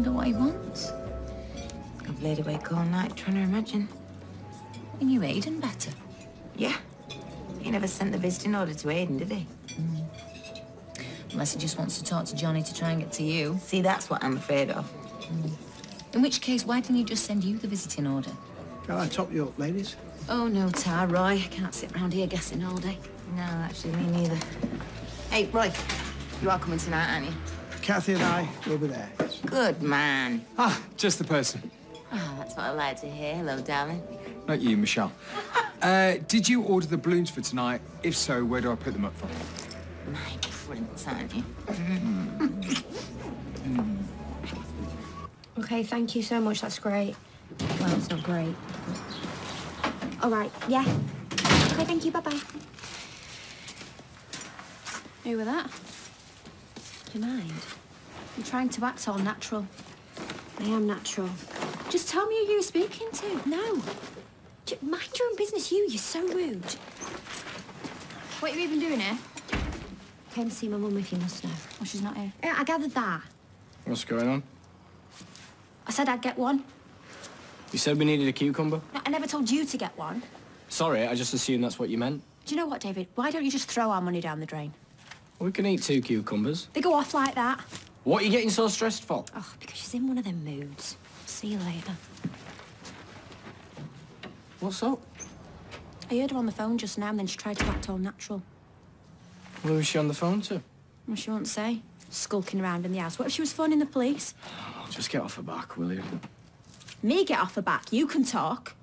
wonder what he wants. I've laid awake all night trying to imagine. And you Aidan better? Yeah. He never sent the visiting order to Aidan, did he? Unless he just wants to talk to Johnny to try and get to you. See, that's what I'm afraid of. In which case, why didn't he just send you the visiting order? Shall I top you up, ladies? Oh, no, Tar, Roy. I can't sit round here guessing all day. No, actually, me neither. Hey, Roy, you are coming tonight, aren't you? Kathy and I will be there. Good man. Ah, just the person. Oh, that's what I like to hear. Hello, darling. Not you, Michelle. Did you order the balloons for tonight? If so, where do I put them up from? My prince, aren't you? OK, thank you so much. That's great. Well, it's not great. All right, yeah. OK, thank you. Bye-bye. Who were that? Do you mind? You're trying to act all natural. I am natural. Just tell me who you're speaking to. No. Mind your own business, you. You're so rude. What are you even doing here? Came to see my mum, if you must know. Oh, she's not here. Yeah, I gathered that. What's going on? I said I'd get one. You said we needed a cucumber? No, I never told you to get one. Sorry, I just assumed that's what you meant. Do you know what, David? Why don't you just throw our money down the drain? We can eat 2 cucumbers. They go off like that. What are you getting so stressed for? Oh, because she's in one of them moods. See you later. What's up? I heard her on the phone just now, and then she tried to act all natural. Who was she on the phone to? Well, she won't say. Skulking around in the house. What if she was phoning the police? Oh, just get off her back, will you? Me get off her back. You can talk.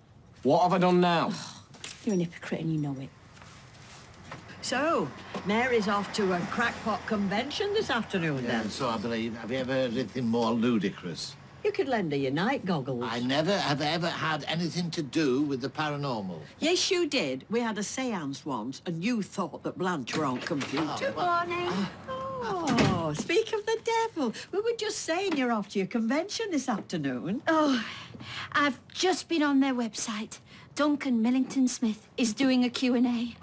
What have I done now? You're an hypocrite and you know it. So, Mary's off to a crackpot convention this afternoon, Yeah, then. so I believe. Have you ever heard anything more ludicrous? You could lend her your night goggles. I never have ever had anything to do with the paranormal. Yes, you did. We had a séance once, and you thought that Blanche were on computer. Good morning. Oh, speak of the devil. We were just saying you're off to your convention this afternoon. Oh, I've just been on their website. Duncan Millington Smith is doing a Q&A.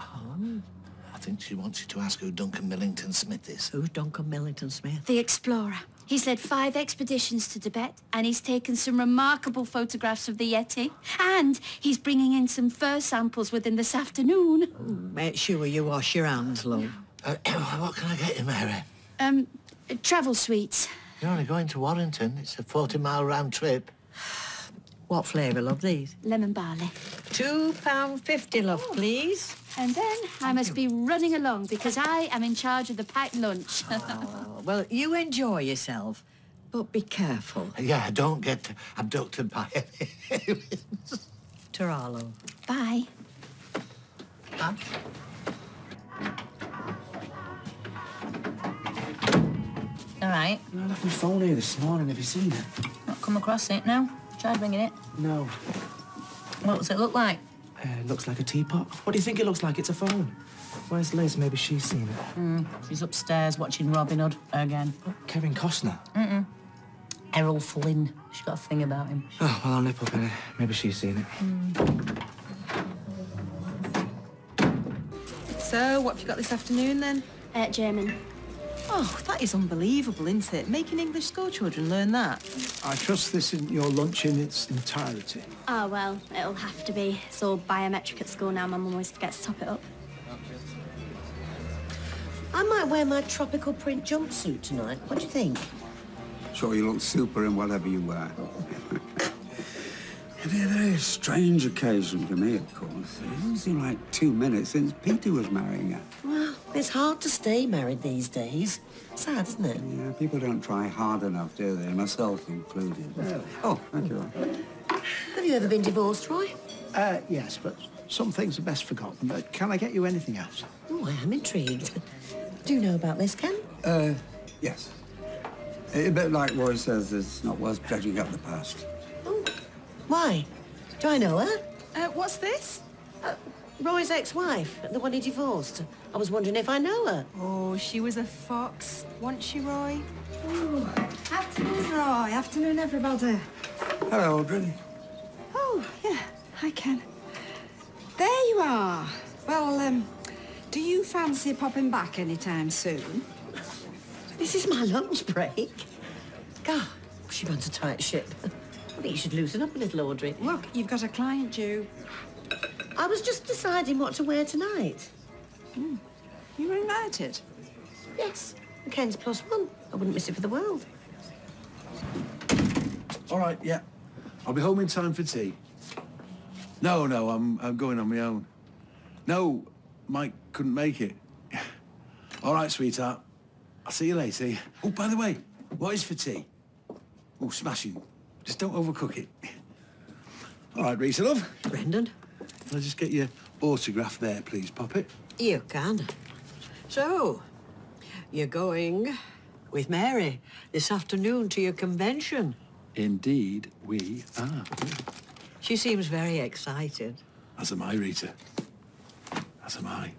I think she wants you to ask who Duncan Millington Smith is. Who's Duncan Millington Smith? The explorer. He's led 5 expeditions to Tibet, and he's taken some remarkable photographs of the Yeti. And he's bringing in some fur samples with him this afternoon. Make sure you wash your hands, love. What can I get you, Mary? Travel suites. You're only going to Warrington. It's a 40-mile round trip. What flavour, love, these? Lemon barley. £2.50, love, please. And then I must be running along because I am in charge of the packed lunch. Oh, well, you enjoy yourself, but be careful. Yeah, don't get abducted by any. Ta-ra, love. Bye. All right. I left my phone here this morning. Have you seen it? Not come across it, no? Tried ringing it. No. What does it look like? It looks like a teapot. What do you think it looks like? It's a phone. Where's Liz? Maybe she's seen it. She's upstairs watching Robin Hood again. Kevin Costner. Errol Flynn. She's got a thing about him. Oh, well, I'll nip up in it. Maybe she's seen it. So, what have you got this afternoon, then? German. Oh, that is unbelievable, isn't it? Making English school children learn that. I trust this isn't your lunch in its entirety. Oh, well, it'll have to be. It's all biometric at school now. My mum always forgets to top it up. I might wear my tropical print jumpsuit tonight. What do you think? Sure, you look super in whatever you wear. It'd be a very strange occasion for me, of course. It's only seemed like 2 minutes since Peter was marrying her. Well, it's hard to stay married these days. Sad, isn't it? Yeah, people don't try hard enough, do they? Myself included. Oh, thank you. Have you ever been divorced, Roy? Yes, but some things are best forgotten. But can I get you anything else? Oh, I am intrigued. Do you know about this, Ken? Yes. A bit like Roy says, it's not worth dredging up the past. Why? Do I know her? What's this? Roy's ex-wife, the one he divorced. I was wondering if I know her. Oh, she was a fox, wasn't she, Roy? Ooh. Afternoon, Roy. Afternoon, everybody. Hello, Audrey. Oh, yeah. Hi, Ken. There you are. Well, do you fancy popping back anytime soon? This is my lunch break. God, She runs a tight ship. I think you should loosen up a little, Audrey. Look, you've got a client due. I was just deciding what to wear tonight. You were invited? Yes. Ken's +1. I wouldn't miss it for the world. All right, yeah. I'll be home in time for tea. No, I'm going on my own. No, Mike couldn't make it. All right, sweetheart. I'll see you later. Oh, by the way, what is for tea? Oh, smashing. Just don't overcook it. All right, Rita, love. Brendan? Can I just get your autograph there, please, Poppet? You can. So, you're going with Mary this afternoon to your convention. Indeed, we are. She seems very excited. As am I, Rita. As am I.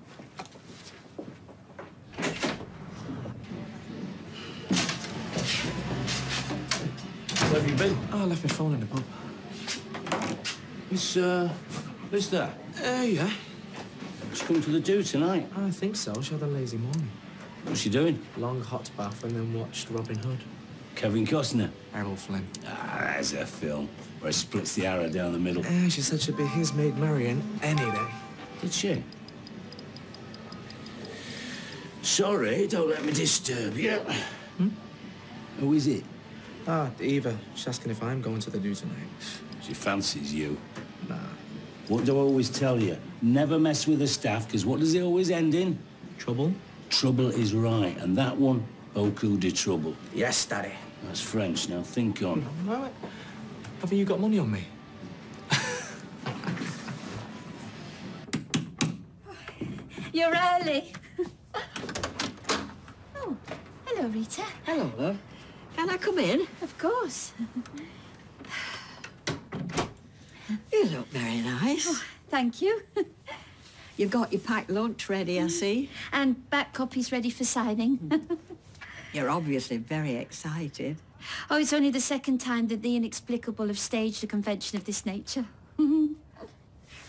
Where have you been? Oh, I left my phone in the pub. Is Liz there? Yeah. She's coming to the do tonight. I think so. She had a lazy morning. What's she doing? Long hot bath and then watched Robin Hood. Kevin Costner? Errol Flynn. Ah, that's a film where he splits the arrow down the middle. Yeah, she said she'd be his maid Marion any day. Did she? Sorry, don't let me disturb you. Who is it? Ah, Eva. She's asking if I'm going to the do tonight. She fancies you. Nah. What do I always tell you? Never mess with the staff, because what does it always end in? Trouble? Trouble is right, and that one, beaucoup de trouble. Yes, Daddy. That's French, now think on. Right. Haven't you got money on me? You're early. Oh, hello, Rita. Hello, love. Can I come in? Of course. You look very nice. Oh, thank you. You've got your packed lunch ready, I see. And back copies ready for signing. You're obviously very excited. Oh, it's only the second time that the inexplicable have staged a convention of this nature.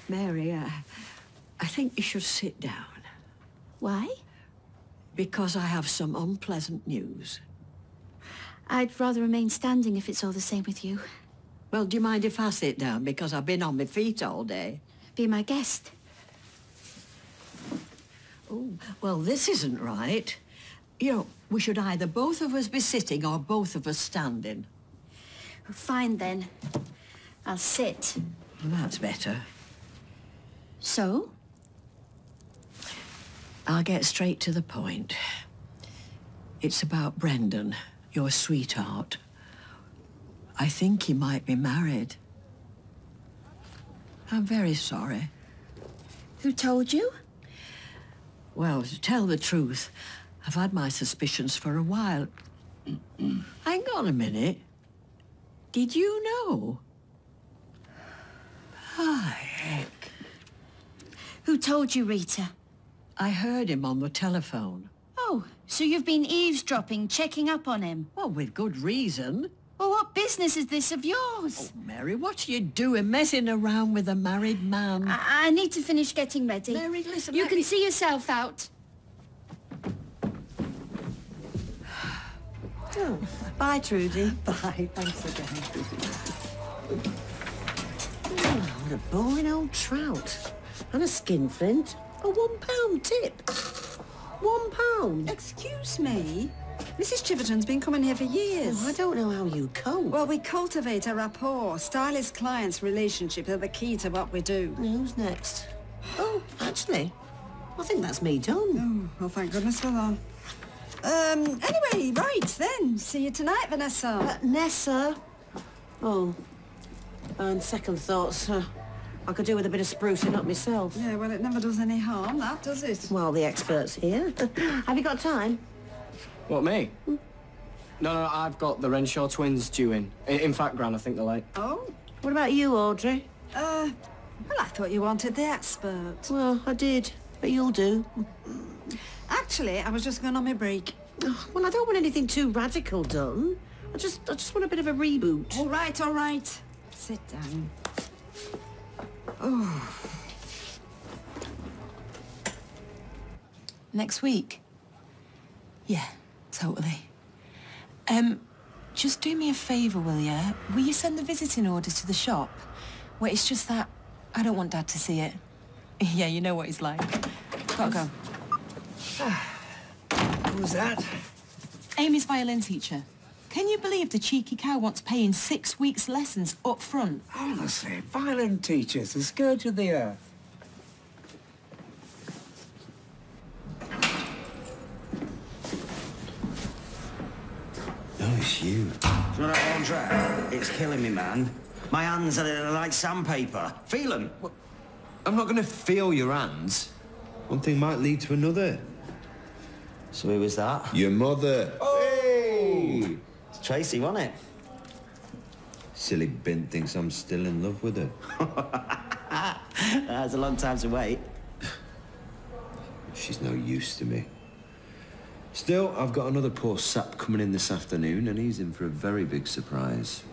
Mary, I think you should sit down. Why? Because I have some unpleasant news. I'd rather remain standing if it's all the same with you. Well, do you mind if I sit down? Because I've been on my feet all day. Be my guest. Oh, well, this isn't right. You know, we should either both of us be sitting or both of us standing. Fine, then. I'll sit. Well, that's better. So? I'll get straight to the point. It's about Brendan, your sweetheart. I think he might be married. I'm very sorry. Who told you? Well, to tell the truth, I've had my suspicions for a while. Hang on a minute. Did you know? Ah, heck. Who told you, Rita? I heard him on the telephone. Oh, so you've been eavesdropping, checking up on him? Well, with good reason. Well, what business is this of yours? Oh, Mary, what are you doing messing around with a married man? I need to finish getting ready. Mary, listen, you can see yourself out. Oh, bye, Trudy. Bye, thanks again. Oh, what a boring old trout. And a skinflint. A £1 tip. £1. Excuse me? Mrs. Chiverton's been coming here for years. Oh, I don't know how you cope. Well, we cultivate a rapport. Stylist-client's relationship are the key to what we do. Who's next? Oh, actually, I think that's me done. Oh, well, thank goodness for that. Anyway, right then. See you tonight, Vanessa. Nessa? Oh, on second thoughts, I could do with a bit of sprucing up myself. Yeah, well, it never does any harm, that, does it? Well, the expert's here. Have you got time? What, me? No, I've got the Renshaw twins due in. In fact, Gran, I think they're late. Oh? What about you, Audrey? Well, I thought you wanted the expert. Well, I did, but you'll do. Actually, I was just going on my break. Oh, well, I don't want anything too radical done. I just want a bit of a reboot. All right. Sit down. Oh. Next week? Yeah, totally. just do me a favour, will you? Will you send the visiting orders to the shop? Well, it's just that I don't want Dad to see it. Yeah, you know what he's like. Gotta go. Who's that? Amy's violin teacher. Can you believe the cheeky cow wants paying 6 weeks' lessons up front? Honestly, violin teachers, the scourge of the earth. Oh, it's you. Do you know that laundrette? It's killing me, man. My hands are like sandpaper. Feel them. I'm not going to feel your hands. One thing might lead to another. So who was that? Your mother. Hey! It's Tracy, wasn't it? Silly bint thinks I'm still in love with her. That's a long time to wait. She's no use to me. Still, I've got another poor sap coming in this afternoon, and he's in for a very big surprise.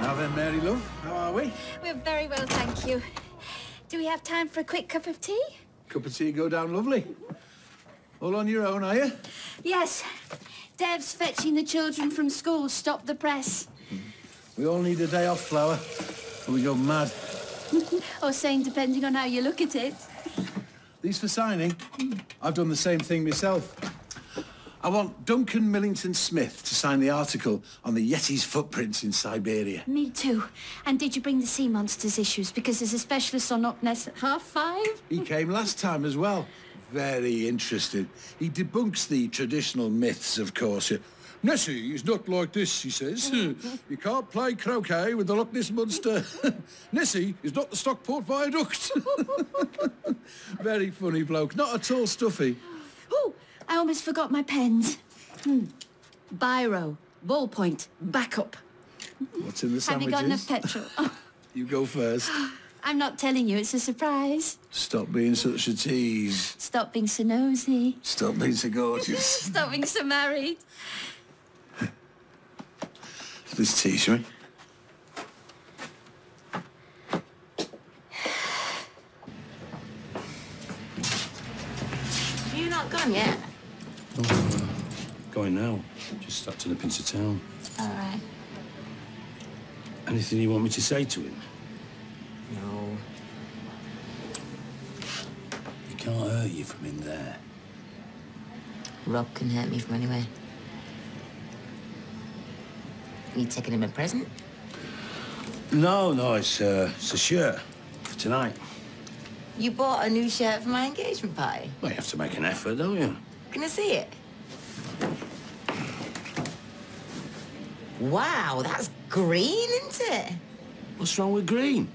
Now then, Mary, love, how are we? We're very well, thank you. Do we have time for a quick cup of tea? Cup of tea go down lovely. All on your own, are you? Yes. Dev's fetching the children from school. Stop the press. We all need a day off, Flower, or we go mad. Or sane, depending on how you look at it. These for signing? I've done the same thing myself. I want Duncan Millington Smith to sign the article on the Yeti's footprints in Siberia. Me too. And did you bring the sea monsters issues? Because there's a specialist on Up Ness at 5:30. He came last time as well. Very interested. He debunks the traditional myths, of course. Nessie is not like this, he says. You can't play croquet with the Loch Ness Monster. Nessie is not the Stockport Viaduct. Very funny bloke. Not at all stuffy. Oh, I almost forgot my pens. Biro, ballpoint, backup. What's in the Have sandwiches? you got enough petrol? You go first. I'm not telling you, it's a surprise. Stop being such a tease. Stop being so nosy. Stop being so gorgeous. Stop being so married. This tea, shall we? Have you not gone yet? Oh, going now. Just had to nip into town. All right. Anything you want me to say to him? No. He can't hurt you from in there. Rob can hurt me from anywhere. You taking him a present? No, it's a shirt for tonight. You bought a new shirt for my engagement party? Well, you have to make an effort, don't you? Can I see it? Wow, that's green, isn't it? What's wrong with green?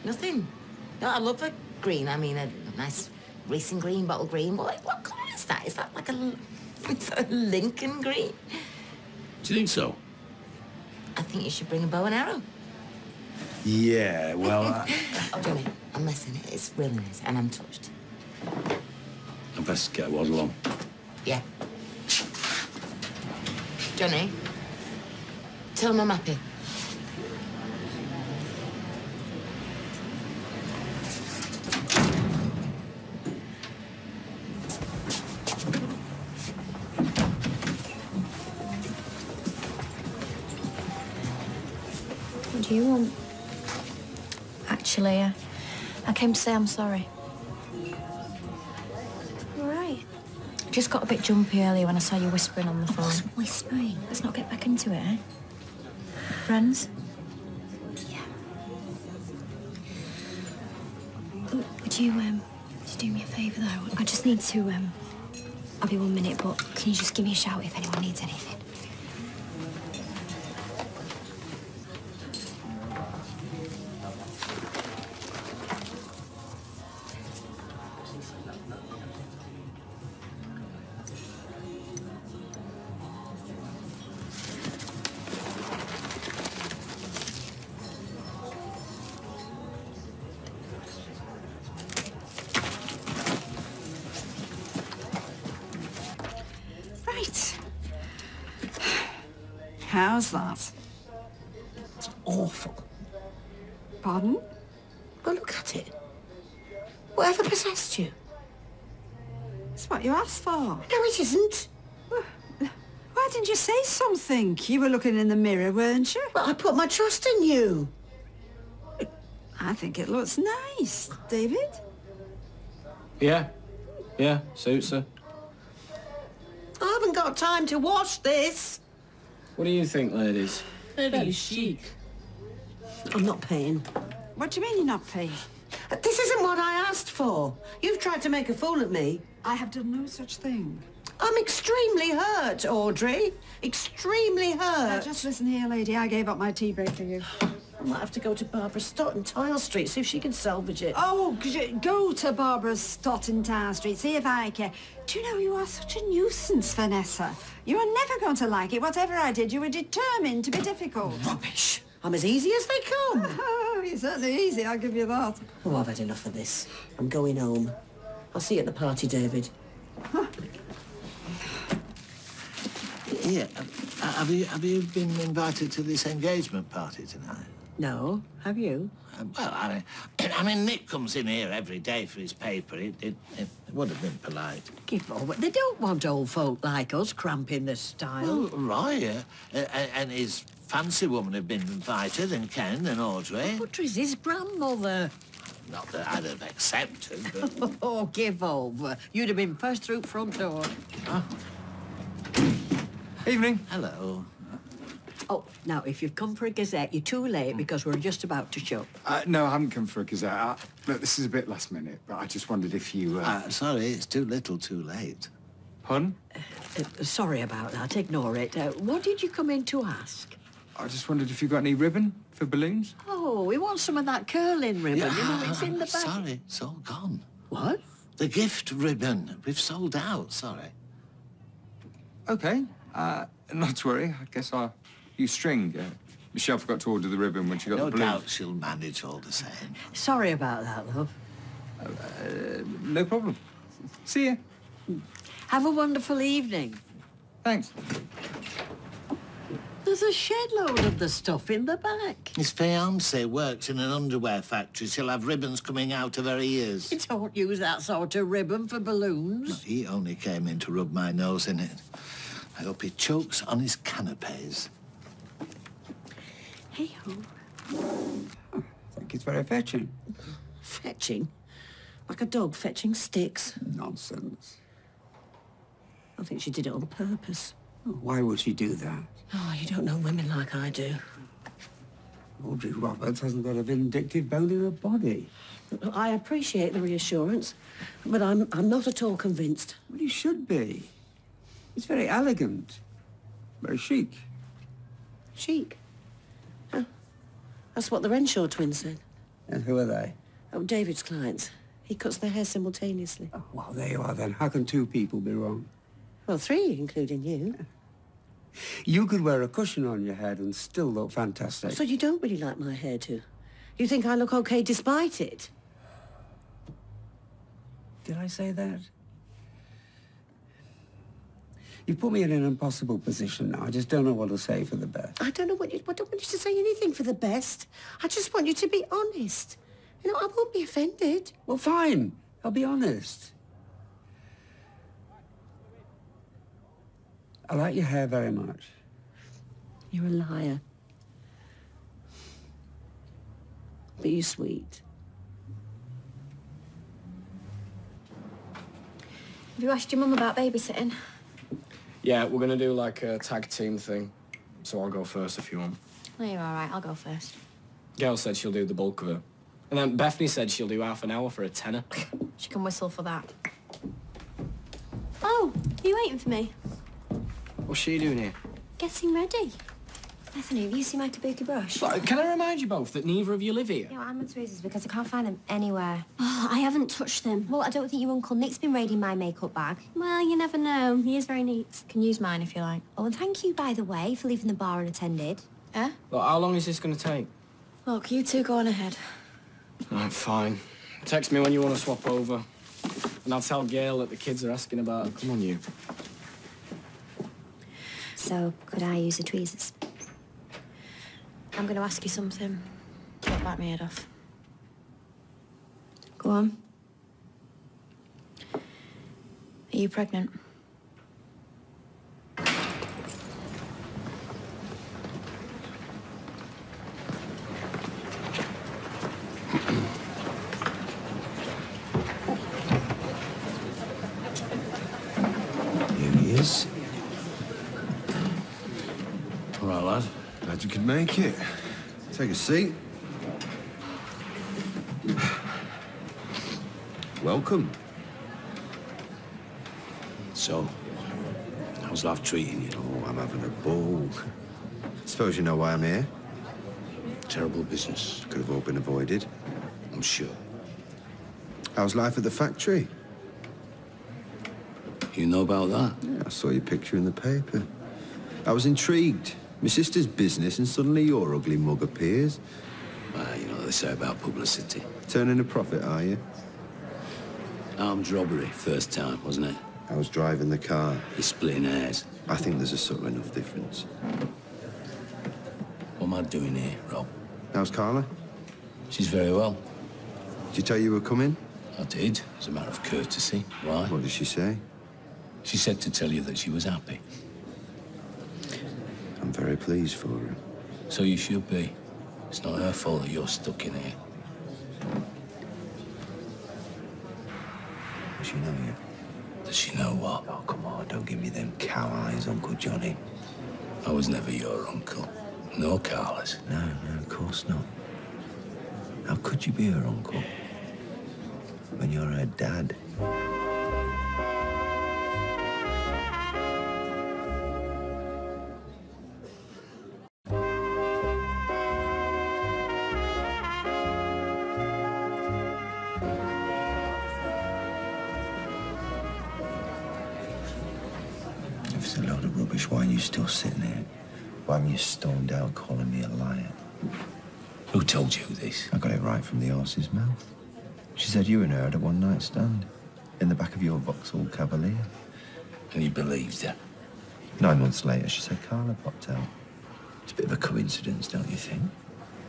Nothing. No, I love a green. I mean, a nice racing green, bottle green. What colour is that? Is that like it's a Lincoln green? Do you think so? I think you should bring a bow and arrow. Yeah, well, Oh, Johnny, I'm messing it. It's really nice, and I'm touched. I best get a waddle on. Yeah. Johnny, tell him I'm happy. What do you want? Actually, I came to say I'm sorry. All right. Just got a bit jumpy earlier when I saw you whispering on the phone. What's whispering? Let's not get back into it, eh? Friends? Yeah. Would you do me a favour, though? I just need to, I'll be 1 minute, but can you just give me a shout if anyone needs anything? How's that? It's awful. Pardon? Well, look at it. Whatever possessed you? It's what you asked for. No, it isn't. Why didn't you say something? You were looking in the mirror, weren't you? Well, I put my trust in you. I think it looks nice, David. Yeah. Yeah, suits her. I haven't got time to wash this. What do you think, ladies? Very chic. I'm not paying. What do you mean you're not paying? This isn't what I asked for. You've tried to make a fool of me. I have done no such thing. I'm extremely hurt, Audrey. Extremely Now, hurt. just listen here, lady. I gave up my tea break for you. I might have to go to Barbara Stott in Tile Street, see if she can salvage it. Oh, go to Barbara Stott in Tile Street, see if I care. Do you know, you are such a nuisance, Vanessa. You are never going to like it. Whatever I did, you were determined to be difficult. Rubbish. I'm as easy as they come. Oh, you're certainly easy, I'll give you that. Oh, I've had enough of this. I'm going home. I'll see you at the party, David. Here, have you been invited to this engagement party tonight? No, have you? Well, I mean, Nick comes in here every day for his paper. It would have been polite. Give over. They don't want old folk like us cramping the style. Well, Roy and his fancy woman have been invited, and Ken and Audrey. Audrey's his grandmother. Not that I'd have accepted, but... Oh, give over. You'd have been first through front door. Oh. Evening. Hello. Oh, now, if you've come for a Gazette, you're too late because we're just about to shut. No, I haven't come for a Gazette. Look, this is a bit last minute, but I just wondered if you... Sorry, it's too little, too late. Pardon? Sorry about that. Ignore it. What did you come in to ask? I just wondered if you got any ribbon for balloons? Oh, we want some of that curling ribbon. You know, it's in the bag. Sorry, it's all gone. What? The gift ribbon. We've sold out, sorry. OK. Not to worry. I guess I'll use string. Michelle forgot to order the ribbon when she got No the balloons. doubt she'll manage all the same. Sorry about that, love. No problem. See ya. Have a wonderful evening. Thanks. There's a shed load of the stuff in the back. His fiancée works in an underwear factory. She'll have ribbons coming out of her ears. You don't use that sort of ribbon for balloons. He only came in to rub my nose in it. I hope he chokes on his canapes. Hey-ho. I think it's very fetching. Fetching? Like a dog fetching sticks? Nonsense. I think she did it on purpose. Oh, why would she do that? Oh, you don't know women like I do. Audrey Roberts hasn't got a vindictive bone in her body. I appreciate the reassurance, but I'm not at all convinced. Well, you should be. It's very elegant. Very chic. Chic? Oh, that's what the Renshaw twins said. And who are they? Oh, David's clients. He cuts their hair simultaneously. Oh, well, there you are then. How can two people be wrong? Well, three, including you. You could wear a cushion on your head and still look fantastic. So you don't really like my hairdo? You think I look okay despite it? Did I say that? You put me in an impossible position now. I just don't know what to say for the best. I don't want you to say anything for the best. I just want you to be honest. You know, I won't be offended. Well, fine. I'll be honest. I like your hair very much. You're a liar. But you're sweet. Have you asked your mum about babysitting? Yeah, we're gonna do like a tag team thing. So I'll go first if you want. No, you're all right. I'll go first. Gail said she'll do the bulk of it. And then Bethany said she'll do half an hour for a tenner. She can whistle for that. Oh, are you waiting for me? What's she doing here? Getting ready. Bethany, have you seen my kabuki brush? Can I remind you both that neither of you live here? Yeah, I'm at Teresa's because I can't find them anywhere. Oh, I haven't touched them. Well, I don't think your Uncle Nick's been raiding my makeup bag. Well, you never know. He is very neat. Can use mine if you like. Oh, and thank you, by the way, for leaving the bar unattended. Eh? Look, how long is this going to take? Look, you two go on ahead. Right, fine. Text me when you want to swap over. And I'll tell Gail that the kids are asking about her. Come on, you. So could I use the tweezers? I'm going to ask you something. Don't bite my head off. Go on. Are you pregnant? Here he is. All right, lad. Glad you could make it. Take a seat. Welcome. So, how's life treating you? Oh, I'm having a ball. Suppose you know why I'm here? Terrible business. Could have all been avoided. I'm sure. How's life at the factory? You know about that? Yeah, I saw your picture in the paper. I was intrigued. My sister's business, and suddenly your ugly mug appears. Well, you know what they say about publicity. Turning a profit, are you? Armed robbery, first time, wasn't it? I was driving the car. You're splitting hairs. I think there's a subtle enough difference. What am I doing here, Rob? How's Carla? She's very well. Did you tell you were coming? I did, as a matter of courtesy. Why? What did she say? She said to tell you that she was happy. I'm very pleased for her. So you should be. It's not her fault that you're stuck in here. Does she know you? Does she know what? Oh, come on, don't give me them cow eyes, Uncle Johnny. I was never your uncle. No Carla's. No, of course not. How could you be her uncle when you're her dad? If it's a load of rubbish, why are you still sitting there? Why haven't you stormed out calling me a liar? Who told you this? I got it right from the horse's mouth. She said you and her had a one-night stand in the back of your Vauxhall Cavalier. And you believed her? 9 months later, she said Carla popped out. It's a bit of a coincidence, don't you think?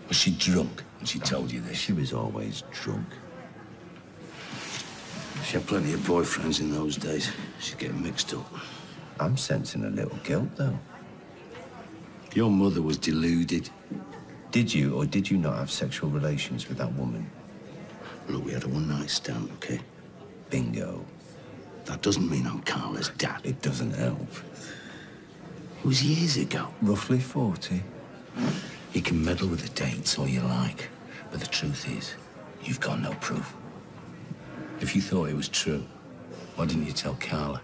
Was she drunk when she told you this? She was always drunk. She had plenty of boyfriends in those days. She's getting mixed up. I'm sensing a little guilt, though. Your mother was deluded. Did you or did you not have sexual relations with that woman? Look, we had a one-night stand, okay? Bingo. That doesn't mean I'm Carla's dad. It doesn't help. It was years ago. Roughly 40. You can meddle with the dates all you like, but the truth is, you've got no proof. If you thought it was true, why didn't you tell Carla?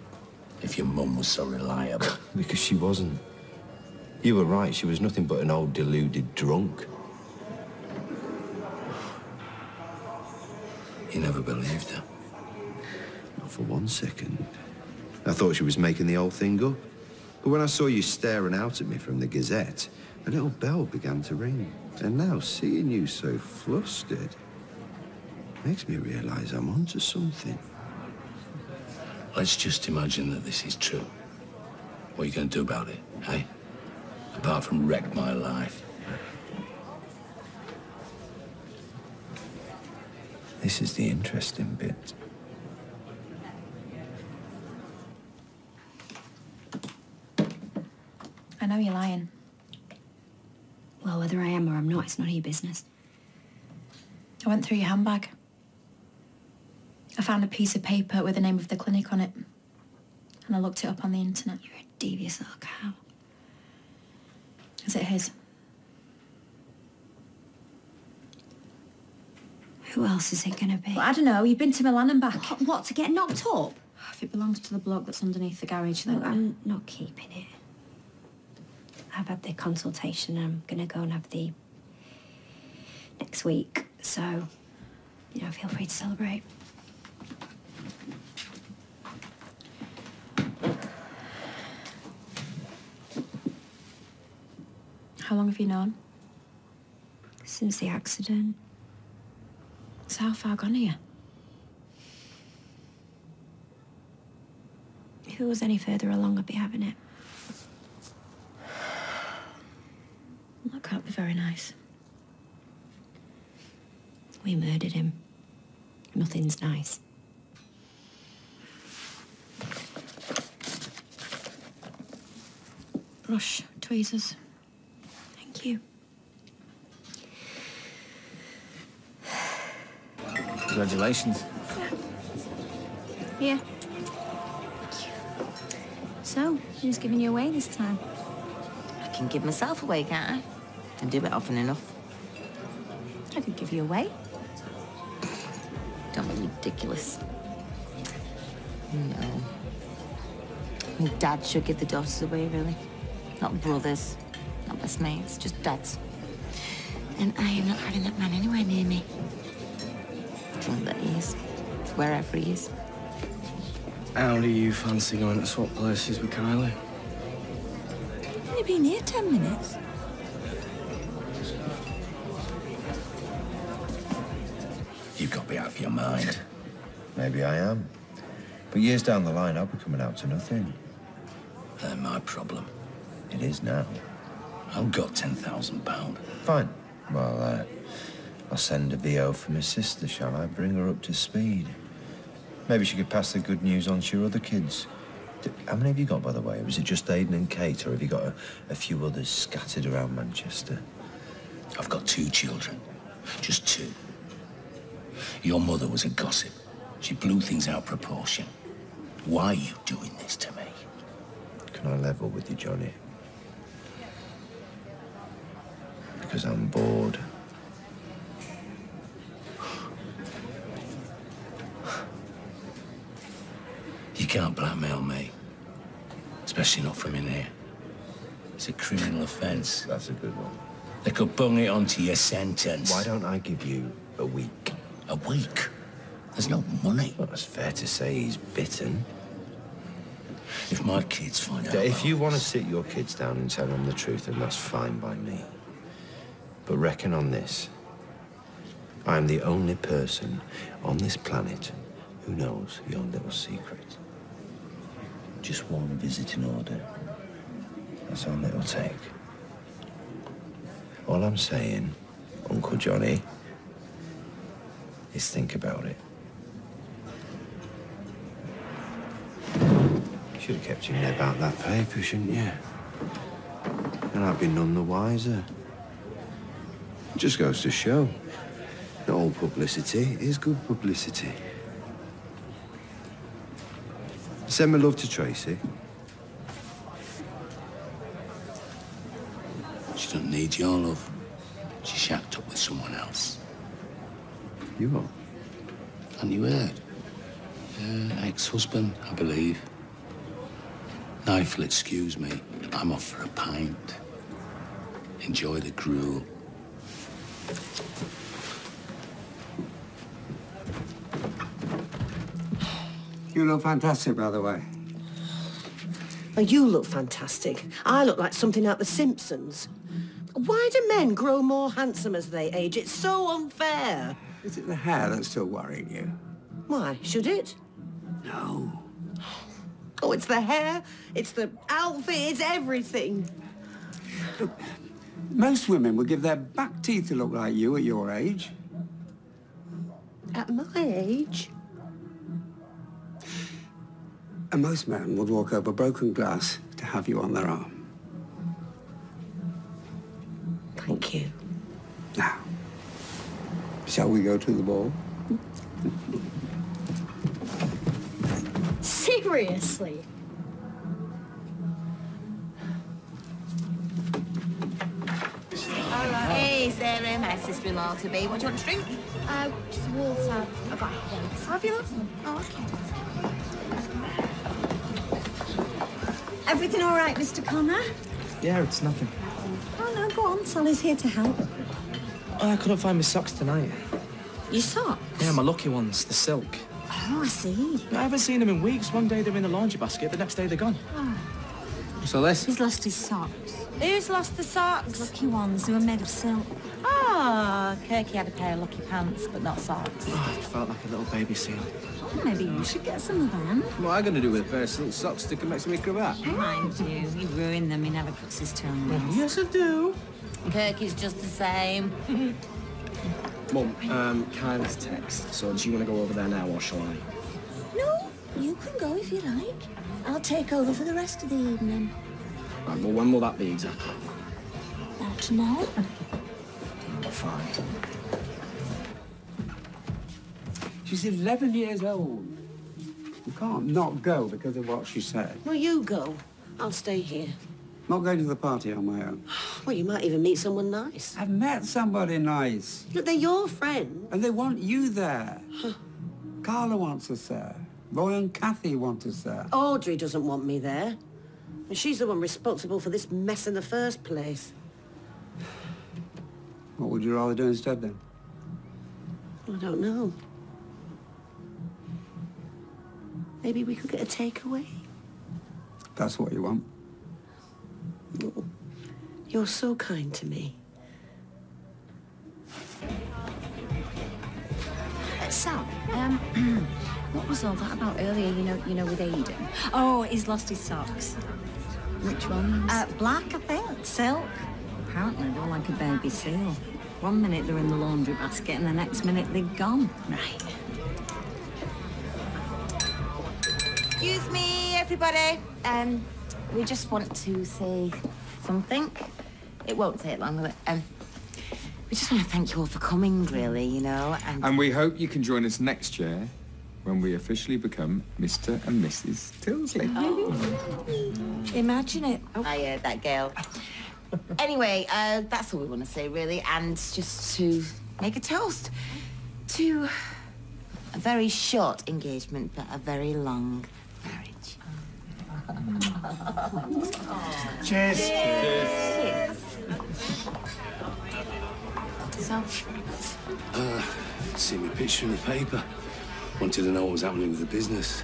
If your mum was so reliable. Because she wasn't. You were right, she was nothing but an old deluded drunk. You never believed her? Not for 1 second. I thought she was making the whole thing up. But when I saw you staring out at me from the Gazette, a little bell began to ring. And now, seeing you so flustered, makes me realise I'm onto something. Let's just imagine that this is true. What are you going to do about it, eh? Apart from wreck my life. This is the interesting bit. I know you're lying. Well, whether I am or I'm not, it's none of your business. I went through your handbag. I found a piece of paper with the name of the clinic on it. And I looked it up on the internet. You're a devious little cow. Is it his? Who else is it gonna be? Well, I don't know. You've been to Milan and back. What, to get knocked up? If it belongs to the bloke that's underneath the garage, then I'm not keeping it. I've had the consultation. I'm gonna go and have the next week. So, you know, feel free to celebrate. How long have you known? Since the accident. So how far gone are you? If it was any further along, I'd be having it. can't be very nice. We murdered him. Nothing's nice. Brush, tweezers. Thank you. Congratulations. Here. So, who's giving you away this time? I can give myself away, can't I? And do it often enough. I could give you away. Don't be ridiculous. No. I mean, Dad should give the daughters away, really. Not brothers, not best mates, just dads. And I am not having that man anywhere near me. Drunk that he is, wherever he is. How do you fancy going to swap places with Kylie? Only been here 10 minutes. You've got to be out of your mind. Maybe I am. But years down the line, I'll be coming out to nothing. They're my problem. It is now. I've got £10,000. Fine. Well, I'll send a VO for my sister, shall I? Bring her up to speed. Maybe she could pass the good news on to your other kids. How many have you got, by the way? Was it just Aidan and Kate, or have you got a few others scattered around Manchester? I've got 2 children. Just 2. Your mother was a gossip. She blew things out of proportion. Why are you doing this to me? Can I level with you, Johnny? Because I'm bored. You can't blackmail me. Especially not from in here. It's a criminal offence. That's a good one. They could bung it onto your sentence. Why don't I give you a week? A week? There's no money. Well, it's fair to say he's bitten. If my kids find out... If you want to sit your kids down and tell them the truth, then that's fine by me. But reckon on this. I'm the only person on this planet who knows your little secret. Just one visiting order. That's all it'll take. All I'm saying, Uncle Johnny, is think about it. Should have kept your head about that paper, shouldn't you? And I'd be none the wiser. It just goes to show. Not all publicity is good publicity. Send my love to Tracy. She doesn't need your love. She shacked up with someone else. You what? And you heard? Ex-husband, I believe. Now, if you'll excuse me, I'm off for a pint. Enjoy the gruel. You look fantastic, by the way. Oh, you look fantastic. I look like something out The Simpsons. Why do men grow more handsome as they age? It's so unfair. Is it the hair that's still worrying you? Why? Should it? No. Oh, it's the hair, it's the outfit, it's everything. Look, most women would give their back teeth to look like you at your age. At my age? And most men would walk over broken glass to have you on their arm. Thank you. Now, shall we go to the ball? Seriously? Hey, Sarah, my sister-in-law to be. What do you want to drink? Just water. I've got headaches. Have you? Oh, okay. Everything all right, Mr. Connor? Yeah, it's nothing. Oh, no, go on. Sally's here to help. Oh, I couldn't find my socks tonight. Your socks? Yeah, my lucky ones, the silk. Oh, I see. I haven't seen them in weeks. One day they're in the laundry basket, the next day they're gone. Oh. So this? He's lost his socks. Who's lost the socks? Lucky ones. They were made of silk. Ah, Kirky had a pair of lucky pants, but not socks. Oh, it felt like a little baby seal. Maybe you should get some of them. What am I going to do with a pair of silk socks sticking next to my cravat? Mind you, he ruined them. He never cuts his tongue. Yes, I do. Kirky's just the same. Mum, Kyla's text. So do you want to go over there now, or shall I? No, you can go if you like. I'll take over for the rest of the evening. Right, well, when will that be exactly? About tomorrow. Fine. She's 11 years old. You can't not go because of what she said. Well, you go. I'll stay here. Not going to the party on my own. Well, you might even meet someone nice. I've met somebody nice. Look, they're your friend. And they want you there. Carla wants us there. Roy and Kathy want us there. Audrey doesn't want me there. And she's the one responsible for this mess in the first place. What would you rather do instead, then? I don't know. Maybe we could get a takeaway? That's what you want. Oh, you're so kind to me. Sal, what was all that about earlier, you know, with Aiden? Oh, he's lost his socks. Which ones? Black, I think. Silk. Apparently they're like a baby seal. One minute they're in the laundry basket and the next minute they're gone. Right. Excuse me, everybody. We just want to say something. It won't take long, will it? We just want to thank you all for coming, really, you know, And we hope you can join us next year when we officially become Mr. and Mrs. Tilsley. Oh. Imagine it. Oh. I heard that, girl. Anyway, that's all we want to say, really, and just to make a toast to a very short engagement, but a very long marriage. Cheers. Cheers. So? See my picture in the paper. Wanted to know what was happening with the business.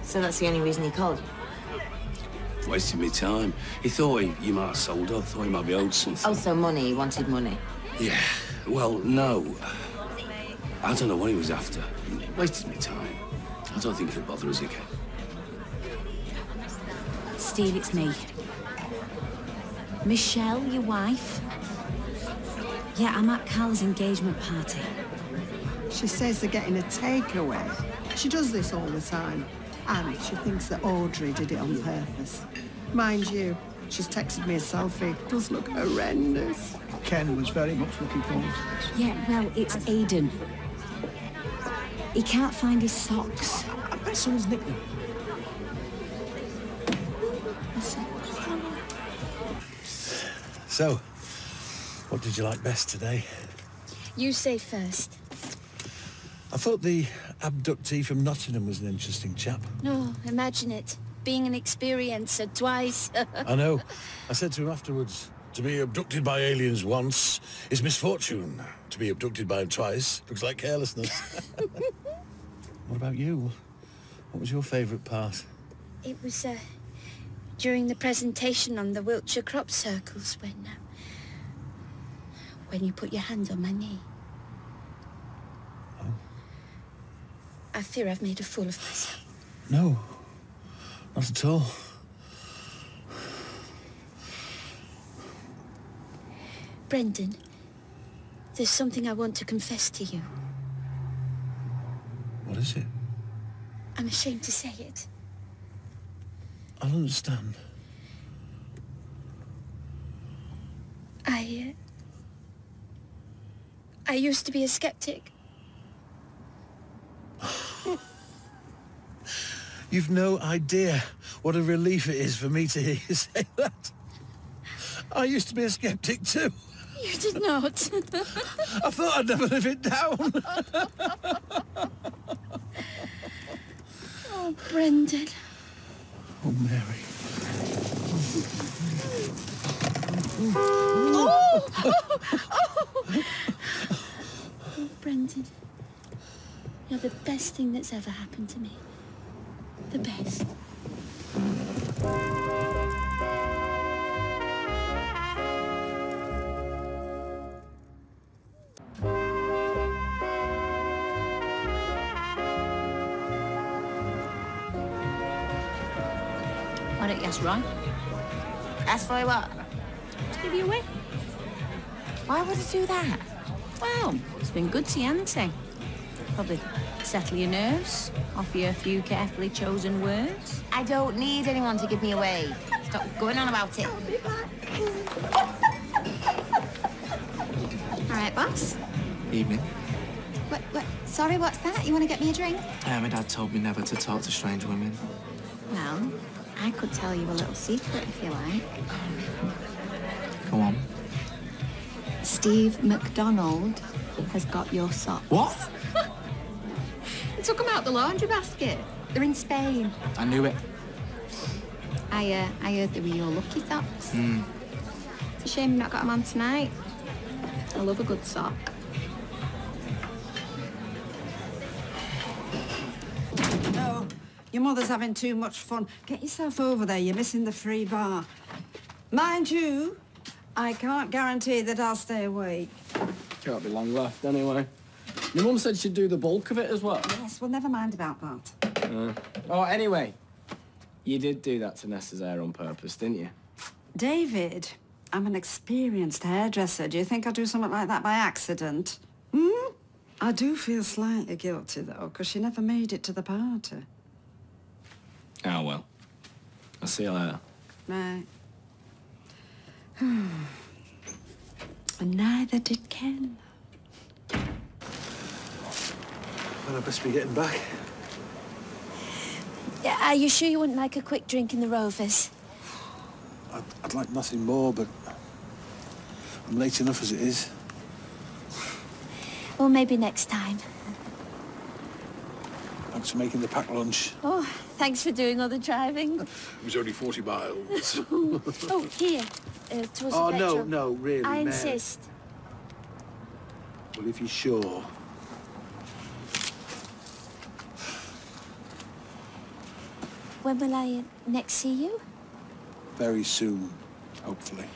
So that's the only reason he called you? Wasted me time. He thought you might have sold up, thought he might be owed something. Also money, he wanted money. Yeah, well, no. I don't know what he was after. Wasted me time. I don't think he'll bother us again. Steve, it's me. Michelle, your wife. Yeah, I'm at Carl's engagement party. She says they're getting a takeaway. She does this all the time. And she thinks that Audrey did it on purpose. Mind you, she's texted me a selfie. It does look horrendous. Ken was very much looking forward to this. Yeah, well, it's Aiden. He can't find his socks. I bet someone's nicked them. So, what did you like best today? You say first. I thought the abductee from Nottingham was an interesting chap. No, imagine it. Being an experiencer twice. I know. I said to him afterwards, to be abducted by aliens once is misfortune. To be abducted by them twice looks like carelessness. What about you? What was your favourite part? It was during the presentation on the Wiltshire crop circles when you put your hand on my knee. Oh. I fear I've made a fool of myself. No, not at all. Brendan, there's something I want to confess to you. What is it? I'm ashamed to say it. I don't understand. I used to be a skeptic. You've no idea what a relief it is for me to hear you say that. I used to be a skeptic too. You did not. I thought I'd never live it down. Oh, Brendan. Oh, Mary. Oh! Oh, Brendan. You're the best thing that's ever happened to me. The best. Guess right. Ask for what? To give you away. Why would I do that? Well, it's been good to you, hasn't it? Probably settle your nerves, offer you a few carefully chosen words. I don't need anyone to give me away. Stop going on about it. I'll be back. All right, boss. Evening. What? Sorry, what's that? You want to get me a drink? My dad told me never to talk to strange women. Well, I could tell you a little secret if you like. Go on. Steve McDonald has got your socks. What? I took them out the laundry basket. They're in Spain. I knew it. I heard they were your lucky socks. Hmm. It's a shame you've not got them on tonight. I love a good sock. No, your mother's having too much fun. Get yourself over there. You're missing the free bar. Mind you, I can't guarantee that I'll stay awake. Can't be long left, anyway. Your mum said she'd do the bulk of it as well. Yes, well, never mind about that. Oh, anyway, you did do that to Nessa's hair on purpose, didn't you? David, I'm an experienced hairdresser. Do you think I'd do something like that by accident? Hmm? I do feel slightly guilty, though, because she never made it to the party. Oh, well. I'll see you later. Right. And neither did Ken. Well, I best be getting back. Yeah, are you sure you wouldn't like a quick drink in the Rovers? I'd like nothing more, but I'm late enough as it is. Well, maybe next time. Thanks for making the packed lunch. Oh, thanks for doing all the driving. It was only 40 miles. Oh, here. Towards Oh, the no, petrol. no, really, I Mary. insist. Well, if you're sure. When will I next see you? Very soon, hopefully.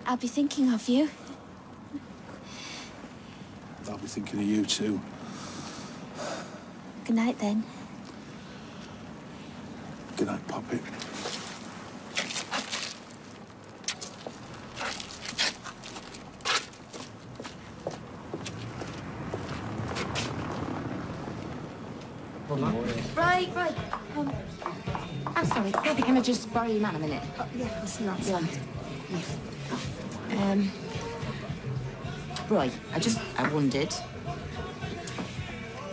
I'll be thinking of you. I'll be thinking of you, too. Good night, then. Good night, Poppy. Right. I'm sorry, Kathy, can I just borrow your man a minute? Yeah, I'll see you outside. Roy, I wondered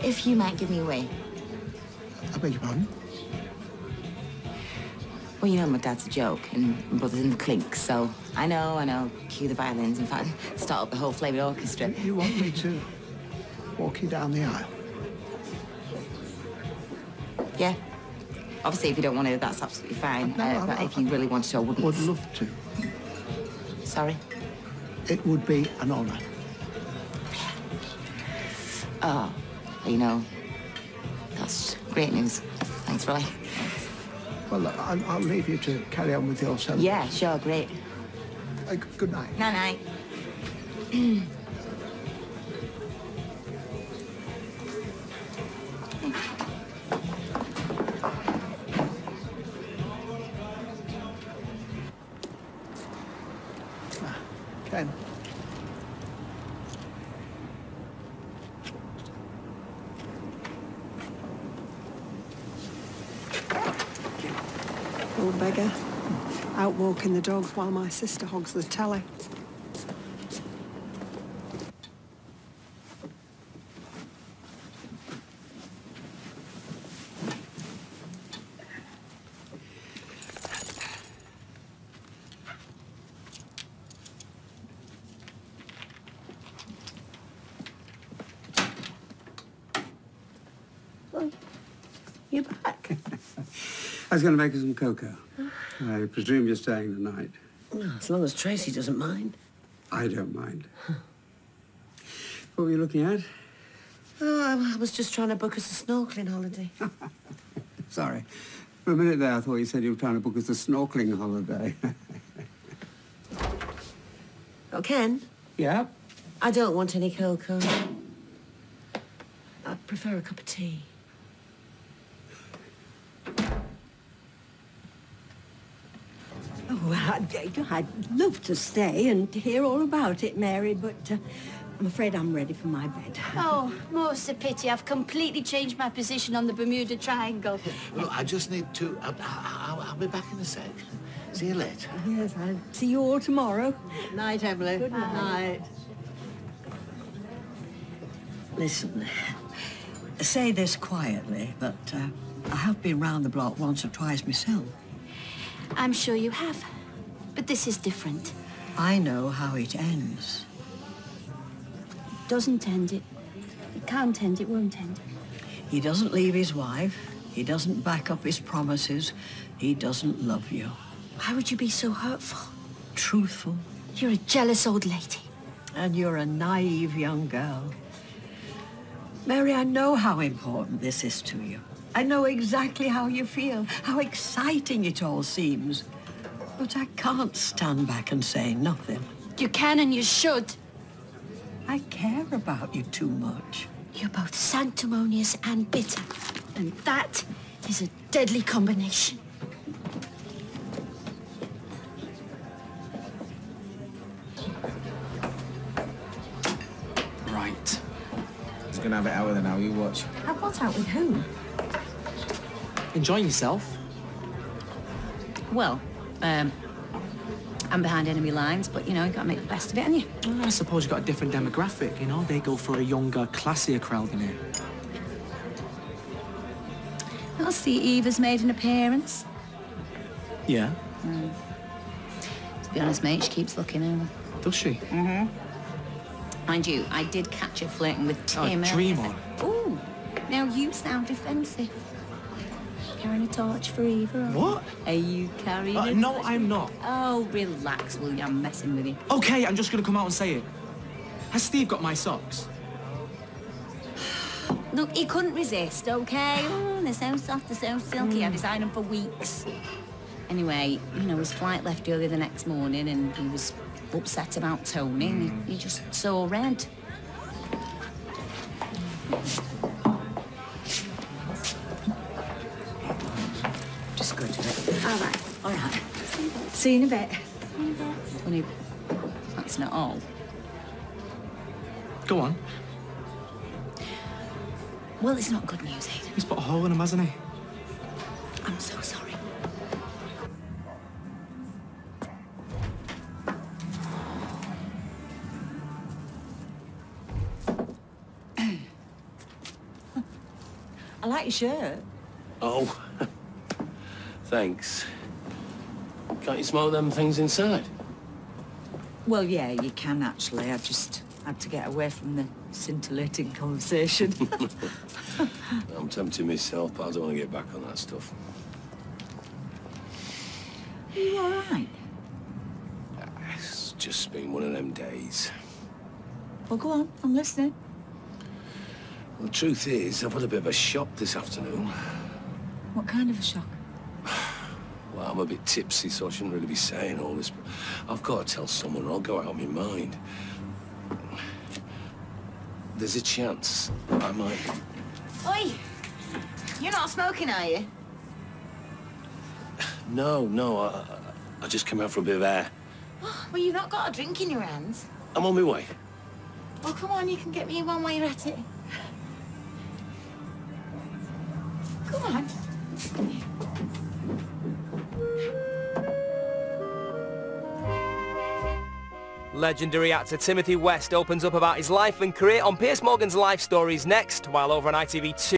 if you might give me away. I beg your pardon? Well, you know my dad's a joke and my brother's in the clink, so I know, cue the violins, in fact, start up the whole flavoured orchestra. You want me to walk you down the aisle? Yeah. Obviously, if you don't want to, that's absolutely fine. But if you really wanted to, I wouldn't. Would love to. Sorry? It would be an honour. Oh, you know, that's great news. Thanks, Roy. Well, look, I'll leave you to carry on with your celebration. Yeah, sure, great. Good night. Night-night. Ken. Old beggar. Out walking the dogs while my sister hogs the telly. You're back. I was going to make her some cocoa. I presume you're staying the night. Well, as long as Tracy doesn't mind. I don't mind. What were you looking at? Oh, I was just trying to book us a snorkeling holiday. Sorry. For a minute there, I thought you said you were trying to book us a snorkeling holiday. Oh, Ken? Yeah? I don't want any cocoa. I prefer a cup of tea. Well, I'd love to stay and hear all about it, Mary, but I'm afraid I'm ready for my bed. Oh, most a pity. I've completely changed my position on the Bermuda Triangle. Look, I just need to... I'll be back in a sec. See you later. Yes, I'll see you all tomorrow. Night, Emily. Good night. Listen, say this quietly, but I have been round the block once or twice myself. I'm sure you have, but this is different. I know how it ends. It doesn't end it. It can't end, it won't end. He doesn't leave his wife. He doesn't back up his promises. He doesn't love you. Why would you be so hurtful? Truthful. You're a jealous old lady. And you're a naive young girl. Mary, I know how important this is to you. I know exactly how you feel, how exciting it all seems. But I can't stand back and say nothing. You can and you should. I care about you too much. You're both sanctimonious and bitter. And that is a deadly combination. Right. He's gonna have it out with her now, you watch. Have what out with who? Enjoying yourself? Well, I'm behind enemy lines, but, you know, you gotta make the best of it, haven't you? Well, I suppose you've got a different demographic, you know? They go for a younger, classier crowd in here. I'll see Eva's made an appearance. Yeah? To be honest, mate, she keeps looking over. Does she? Mm-hmm. Mind you, I did catch her flirting with Tim. Dream on. Ooh, now you sound defensive. Carrying a torch for Eva? What? Are you carrying a No, torch? I'm not. Oh, relax, will you? I'm messing with you. Okay, I'm just gonna come out and say it. Has Steve got my socks? Look, he couldn't resist, okay? Oh, they're so soft, they're so silky. I designed them for weeks. Anyway, you know, his flight left early the next morning and he was upset about Tony and he just saw red. Just go to bed. All right. All right. See you in a bit. Tony, that's not all. Go on. Well, it's not good news, Aidan. He's put a hole in him, hasn't he? I'm so sorry. I like your shirt. Oh, thanks. Can't you smoke them things inside? Well, yeah, you can actually. I just had to get away from the scintillating conversation. I'm tempted myself, but I don't want to get back on that stuff. Are you all right? It's just been one of them days. Well, go on. I'm listening. Well, the truth is, I've had a bit of a shock this afternoon. What kind of a shock? Well, I'm a bit tipsy, so I shouldn't really be saying all this, but I've got to tell someone or I'll go out of my mind. There's a chance I might... Oi! You're not smoking, are you? No, I just came out for a bit of air. Well, you've not got a drink in your hands. I'm on my way. Well, come on, you can get me one while you're at it. Come on. Legendary actor Timothy West opens up about his life and career on Piers Morgan's Life Stories next, while over on ITV2.